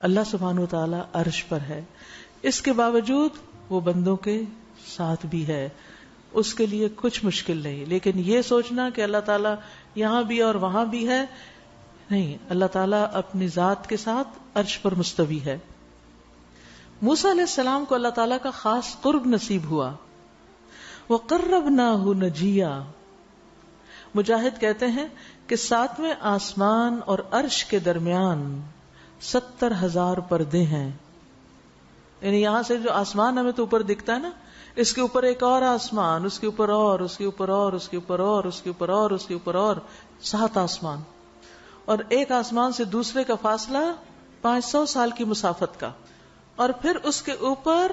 اللہ سبحانہ وتعالی عرش پر ہے، اس کے باوجود وہ بندوں کے ساتھ بھی ہے، اس کے لیے کچھ مشکل نہیں. لیکن یہ سوچنا کہ اللہ تعالیٰ یہاں بھی اور وہاں بھی ہے، نہیں. اللہ تعالیٰ اپنی ذات کے ساتھ عرش پر مستوی ہے. موسیٰ علیہ السلام کو اللہ تعالیٰ کا خاص قرب نصیب ہوا. وَقَرَّبْنَاهُ نَجِيًّا. مجاہد کہتے ہیں کہ 7ویں آسمان اور عرش کے درمیان 70,000 پردے ہیں. یعنی یہاں سے جو آسمان ہمیں تو اوپر دکھتا ہے نا، اس کے اوپر ایک اور آسمان، اس کے اوپر اور، اس کے اوپر اور، اس کے اوپر اور، اس کے اوپر اور، اس کے اوپر اور 7 آسمان. اور ایک آسمان سے دوسرے کا فاصلہ 500 سال کی مسافت کا. اور پھر اس کے اوپر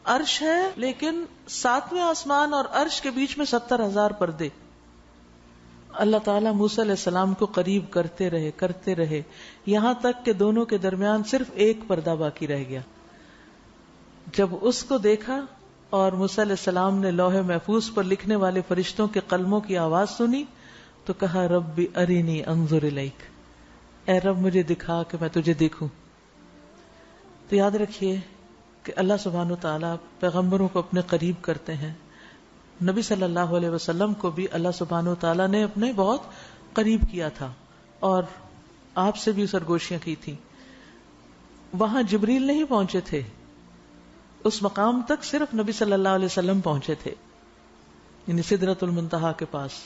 عرش ہے، لیکن 7ویں آسمان اور عرش کے بیچ میں 70,000 پردے. اللہ تعالیٰ موسیٰ علیہ السلام کو قریب کرتے رہے یہاں تک کہ دونوں کے درمیان صرف ایک پردہ باقی رہ گیا. جب اس کو دیکھا اور موسیٰ علیہ السلام نے لوح محفوظ پر لکھنے والے فرشتوں کے قلموں کی آواز سنی تو کہا رب ارینی انظر الیک، اے رب مجھے دکھا کہ میں تجھے دیکھوں. تو یاد رکھیے کہ اللہ سبحانہ وتعالیٰ پیغمبروں کو اپنے قریب کرتے ہیں. نبی صلی اللہ علیہ وسلم کو بھی اللہ سبحانہ وتعالیٰ نے اپنے بہت قریب کیا تھا اور آپ سے بھی سرگوشیاں کی تھی. وہاں جبریل نہیں پہنچے تھے، اس مقام تک صرف نبی صلی اللہ علیہ وسلم پہنچے تھے، یعنی سدرۃ المنتہا کے پاس.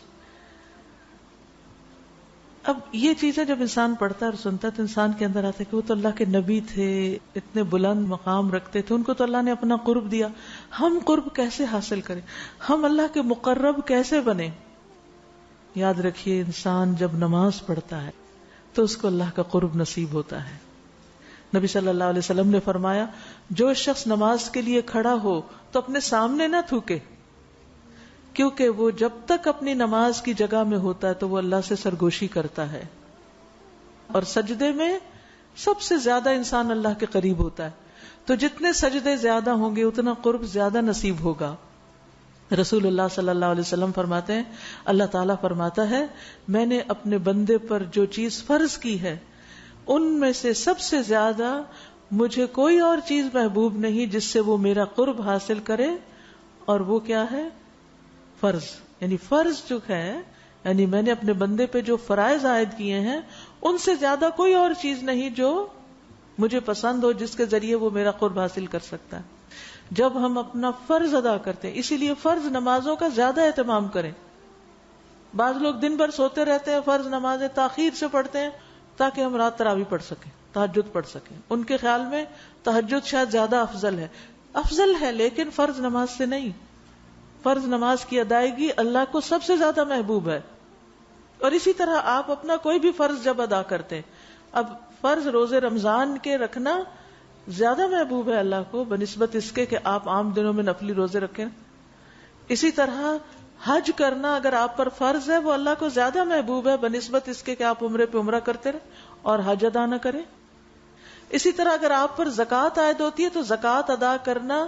اب یہ چیزیں جب انسان پڑھتا ہے اور سنتا ہے تو انسان کے اندر آتا ہے کہ وہ تو اللہ کے نبی تھے، اتنے بلند مقام رکھتے تھے، ان کو تو اللہ نے اپنا قرب دیا، ہم قرب کیسے حاصل کریں، ہم اللہ کے مقرب کیسے بنے. یاد رکھیے انسان جب نماز پڑھتا ہے تو اس کو اللہ کا قرب نصیب ہوتا ہے. نبی صلی اللہ علیہ وسلم نے فرمایا جو شخص نماز کے لیے کھڑا ہو تو اپنے سامنے نہ تھوکے، کیونکہ وہ جب تک اپنی نماز کی جگہ میں ہوتا ہے تو وہ اللہ سے سرگوشی کرتا ہے، اور سجدے میں سب سے زیادہ انسان اللہ کے قریب ہوتا ہے. تو جتنے سجدے زیادہ ہوں گے اتنا قرب زیادہ نصیب ہوگا. رسول اللہ صلی اللہ علیہ وسلم فرماتے ہیں اللہ تعالیٰ فرماتا ہے میں نے اپنے بندے پر جو چیز فرض کی ہے ان میں سے سب سے زیادہ مجھے کوئی اور چیز محبوب نہیں جس سے وہ میرا قرب حاصل کرے، اور وہ کیا ہے؟ فرض. یعنی فرض جو ہے، یعنی میں نے اپنے بندے پہ جو فرائض عائد کیے ہیں ان سے زیادہ کوئی اور چیز نہیں جو مجھے پسند ہو جس کے ذریعے وہ میرا قرب حاصل کر سکتا ہے. جب ہم اپنا فرض ادا کرتے ہیں، اسی لیے فرض نمازوں کا زیادہ اہتمام کریں. بعض لوگ دن بھر سوتے رہتے ہیں، فرض نمازیں تاخیر سے پڑھتے ہیں تاکہ ہم رات تراویح پڑھ سکیں، تہجد پڑھ سکیں. ان کے خیال میں تہجد شاید زیادہ افضل ہے لیکن فرض نماز سے نہیں. فرض نماز کی ادائیگی اللہ کو سب سے زیادہ محبوب ہے. اور اسی طرح آپ اپنا کوئی بھی فرض جب ادا کرتے ہیں، اب فرض روزے رمضان کے رکھنا زیادہ محبوب ہے اللہ کو بنسبت اس کے کہ آپ عام دنوں میں نفلی روزے رکھیں. اسی طرح حج کرنا اگر آپ پر فرض ہے وہ اللہ کو زیادہ محبوب ہے بنسبت اس کے کہ آپ عمرے پہ عمرہ کرتے رہیں اور حج ادا نہ کریں. اسی طرح اگر آپ پر زکوٰۃ عائد ہوتی ہے تو زکوٰۃ ادا کرنا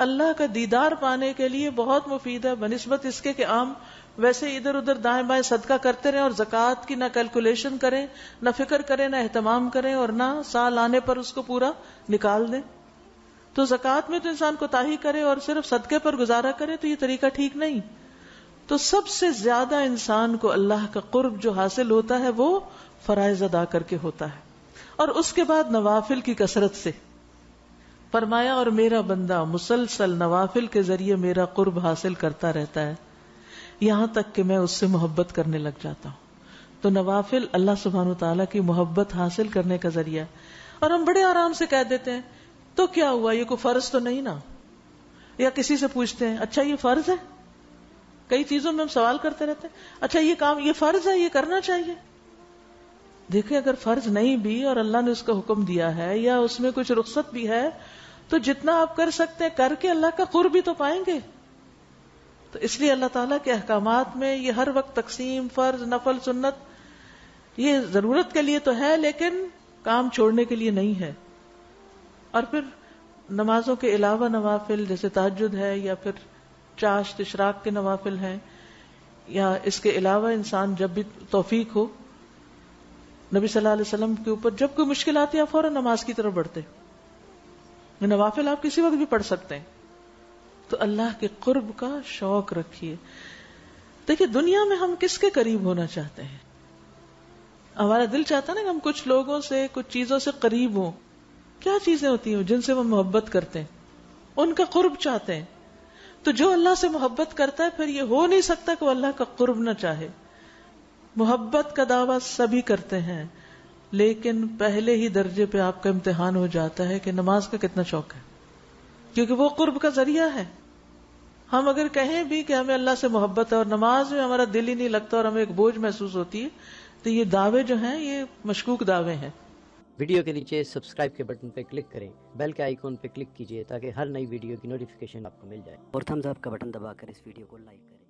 اللہ کا دیدار پانے کے لیے بہت مفید ہے بنسبت اس کے کہ عام ویسے ادھر ادھر دائیں بائیں صدقہ کرتے رہیں اور زکوٰۃ کی نہ کیلکولیشن کریں، نہ فکر کریں، نہ اہتمام کریں، اور نہ سال آنے پر اس کو پورا نکال دیں. تو زکوٰۃ میں تو انسان کوتاہی کرے اور صرف صدقے پر گزارا کرے تو یہ طریقہ ٹھیک نہیں. تو سب سے زیادہ انسان کو اللہ کا قرب جو حاصل ہوتا ہے وہ فرائض ادا کر کے ہوتا ہے، اور اس کے بعد نوافل کی کثرت سے. فرمایا اور میرا بندہ مسلسل نوافل کے ذریعے میرا قرب حاصل کرتا رہتا ہے یہاں تک کہ میں اس سے محبت کرنے لگ جاتا ہوں. تو نوافل اللہ سبحانہ وتعالیٰ کی محبت حاصل کرنے کا ذریعہ. اور ہم بڑے آرام سے کہہ دیتے ہیں تو کیا ہوا، یہ کوئی فرض تو نہیں نا. یا کسی سے پوچھتے ہیں اچھا یہ فرض ہے، کئی چیزوں میں ہم سوال کرتے رہتے ہیں، اچھا یہ کام یہ فرض ہے، یہ کرنا چاہیے. دیکھیں اگر فرض نہیں بھی اور اللہ نے اس کا حکم دیا ہے یا اس میں کچھ رخصت بھی ہے تو جتنا آپ کر سکتے ہیں کر کے اللہ کا قرب بھی تو پائیں گے. تو اس لیے اللہ تعالیٰ کے احکامات میں یہ ہر وقت تقسیم فرض نفل سنت یہ ضرورت کے لیے تو ہے لیکن کام چھوڑنے کے لیے نہیں ہے. اور پھر نمازوں کے علاوہ نوافل جیسے تہجد ہے یا پھر چاشت اشراق کے نوافل ہیں، یا اس کے علاوہ انسان جب بھی توفیق ہو نبی صلی اللہ علیہ وسلم کے اوپر جب کوئی مشکل آتی ہے آپ فوراً نماز کی طرف بڑھتے. نوافل آپ کسی وقت بھی پڑھ سکتے ہیں. تو اللہ کے قرب کا شوق رکھیے. دیکھیے دنیا میں ہم کس کے قریب ہونا چاہتے ہیں؟ ہمارا دل چاہتا ہے نا کہ ہم کچھ لوگوں سے کچھ چیزوں سے قریب ہوں. کیا چیزیں ہوتی ہیں جن سے وہ محبت کرتے ہیں؟ ان کا قرب چاہتے ہیں. تو جو اللہ سے محبت کرتا ہے پھر یہ ہو نہیں سکتا کہ وہ اللہ کا قرب نہ چاہے. محبت کا دعویٰ سبھی کرتے ہیں لیکن پہلے ہی درجے پہ آپ کا امتحان ہو جاتا ہے کہ نماز کا کتنا شوق ہے، کیونکہ وہ قرب کا ذریعہ ہے. ہم اگر کہیں بھی کہ ہمیں اللہ سے محبت ہے اور نماز میں ہمارا دل ہی نہیں لگتا اور ہمیں ایک بوجھ محسوس ہوتی ہے، تو یہ دعوے جو ہیں یہ مشکوک دعوے ہیں. ویڈیو کے نیچے سبسکرائب کے بٹن پہ کلک کریں، بیل کے آئیکن پہ کلک کیجئے تاکہ ہر نئی ویڈیو کی نوٹیفیکیشن آپ کو مل جائے، اور تھمز اپ کا بٹن دبا کر اس ویڈیو کو لائک کریں.